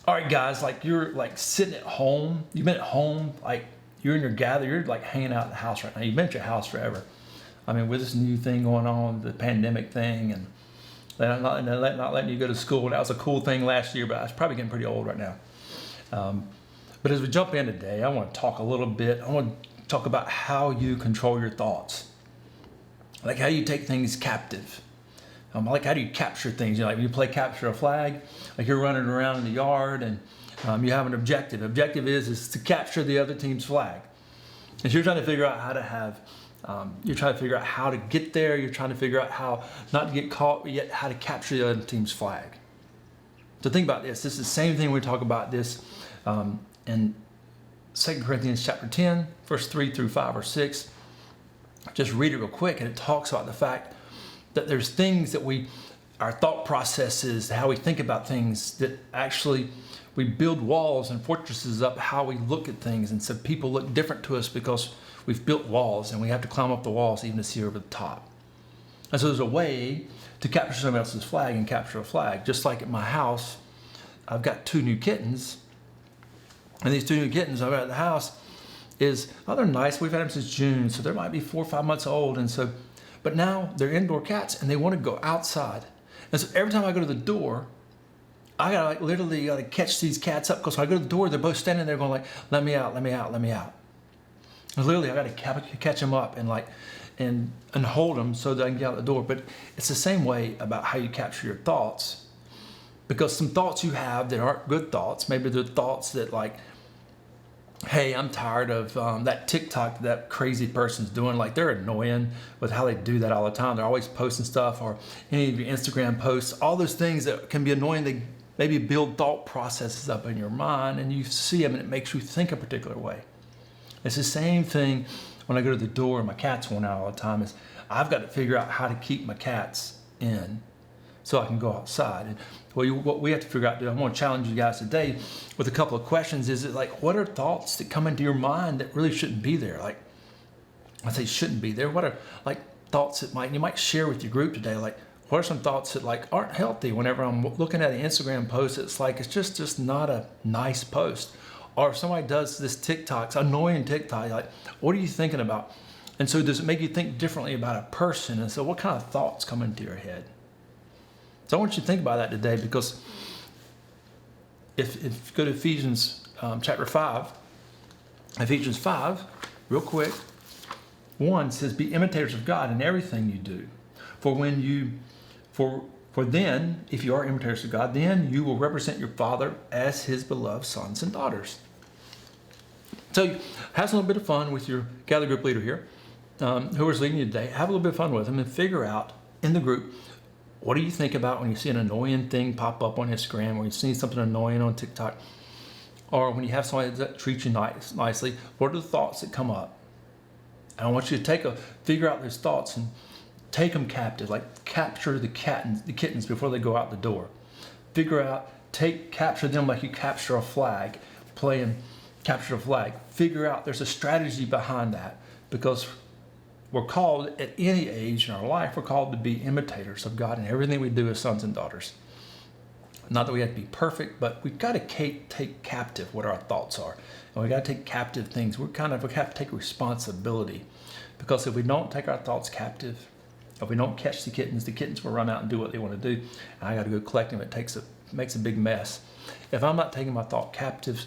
All right, guys, like you're like sitting at home. You've been at home, like you're in your gather. You're like hanging out at the house right now. You've been at your house forever. I mean, with this new thing going on, the pandemic thing, and they're not letting you go to school. That was a cool thing last year, but it's probably getting pretty old right now. But as we jump in today, I want to talk a little bit. I want to talk about how you control your thoughts, like how you take things captive. Like how do you capture things? You know, like when you play capture a flag, like you're running around in the yard and you have an objective. Objective is to capture the other team's flag. And so you're trying to figure out how to have, you're trying to figure out how to get there. You're trying to figure out how not to get caught, but yet how to capture the other team's flag. So think about this. This is the same thing we talk about this in 2 Corinthians chapter 10, verse 3 through 5 or 6. Just read it real quick, and it talks about the fact that there's things that our thought processes, how we think about things, that actually we build walls and fortresses up how we look at things. And so people look different to us because we've built walls and we have to climb up the walls even to see over the top. And so there's a way to capture somebody else's flag and capture a flag. Just like at my house, I've got 2 new kittens. And these 2 new kittens I've got at the house they're nice. We've had them since June, so they might be 4 or 5 months old. And so, but now they're indoor cats and they want to go outside. And so every time I go to the door, I gotta literally catch these cats up, because when I go to the door, they're both standing there going like, let me out, let me out, let me out. And literally I gotta catch them up and hold them so that I can get out the door. But it's the same way about how you capture your thoughts, because some thoughts you have that aren't good thoughts, maybe they're thoughts that like, hey, I'm tired of that TikTok that crazy person's doing. Like, they're annoying with how they do that all the time. They're always posting stuff, or any of your Instagram posts, all those things that can be annoying. They maybe build thought processes up in your mind, and you see them and it makes you think a particular way. It's the same thing when I go to the door and my cats want out all the time. Is I've got to figure out how to keep my cats in so I can go outside. And what we have to figure out, I want to challenge you guys today with a couple of questions. Is it like, what are thoughts that come into your mind that really shouldn't be there? Like, I say shouldn't be there. What are like thoughts that you might share with your group today? Like, what are some thoughts that like aren't healthy? Whenever I'm looking at an Instagram post, it's like, it's just not a nice post. Or if somebody does this TikTok, it's annoying TikTok, like, what are you thinking about? And so does it make you think differently about a person? And so what kind of thoughts come into your head? So I want you to think about that today, because if you go to Ephesians chapter 5, Ephesians 5, real quick, 1 says, be imitators of God in everything you do. For then, if you are imitators of God, then you will represent your Father as his beloved sons and daughters. So have a little bit of fun with your gather group leader here, who is leading you today. Have a little bit of fun with him and figure out in the group, what do you think about when you see an annoying thing pop up on Instagram, or you see something annoying on TikTok, or when you have somebody that treats you nicely, what are the thoughts that come up? And I want you to figure out those thoughts and take them captive, like capture the kittens before they go out the door. Capture them like you capture a flag, playing capture a flag. Figure out there's a strategy behind that, because we're called at any age in our life, we're called to be imitators of God in everything we do as sons and daughters. Not that we have to be perfect, but we've got to take captive what our thoughts are. And we've got to take captive things. We have to take responsibility, because if we don't take our thoughts captive, if we don't catch the kittens will run out and do what they want to do. And I got to go collect them. It makes a big mess. If I'm not taking my thought captives,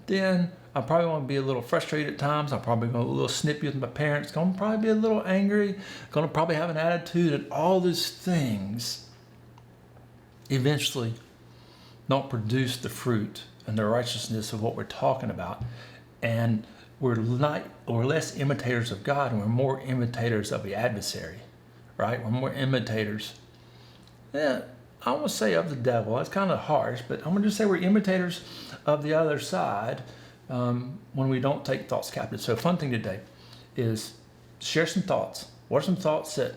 then I probably want to be a little frustrated at times. I'm probably going to be a little snippy with my parents. Going to probably be a little angry. Going to probably have an attitude, and all those things eventually don't produce the fruit and the righteousness of what we're talking about. And we're less imitators of God, and we're more imitators of the adversary, right? We're more imitators. Yeah, I want to say of the devil. That's kind of harsh, but I'm going to just say we're imitators of the other side when we don't take thoughts captive. So a fun thing today is share some thoughts. What are some thoughts that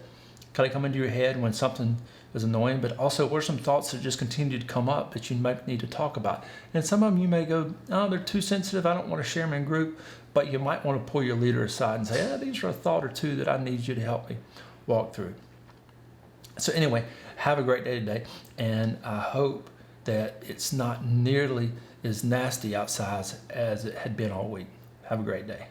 kind of come into your head when something is annoying, but also what are some thoughts that just continue to come up that you might need to talk about? And some of them you may go, oh, they're too sensitive, I don't want to share them in group, but you might want to pull your leader aside and say, these are a thought or two that I need you to help me walk through. So anyway, have a great day today, and I hope that it's not nearly as nasty outside as it had been all week. Have a great day.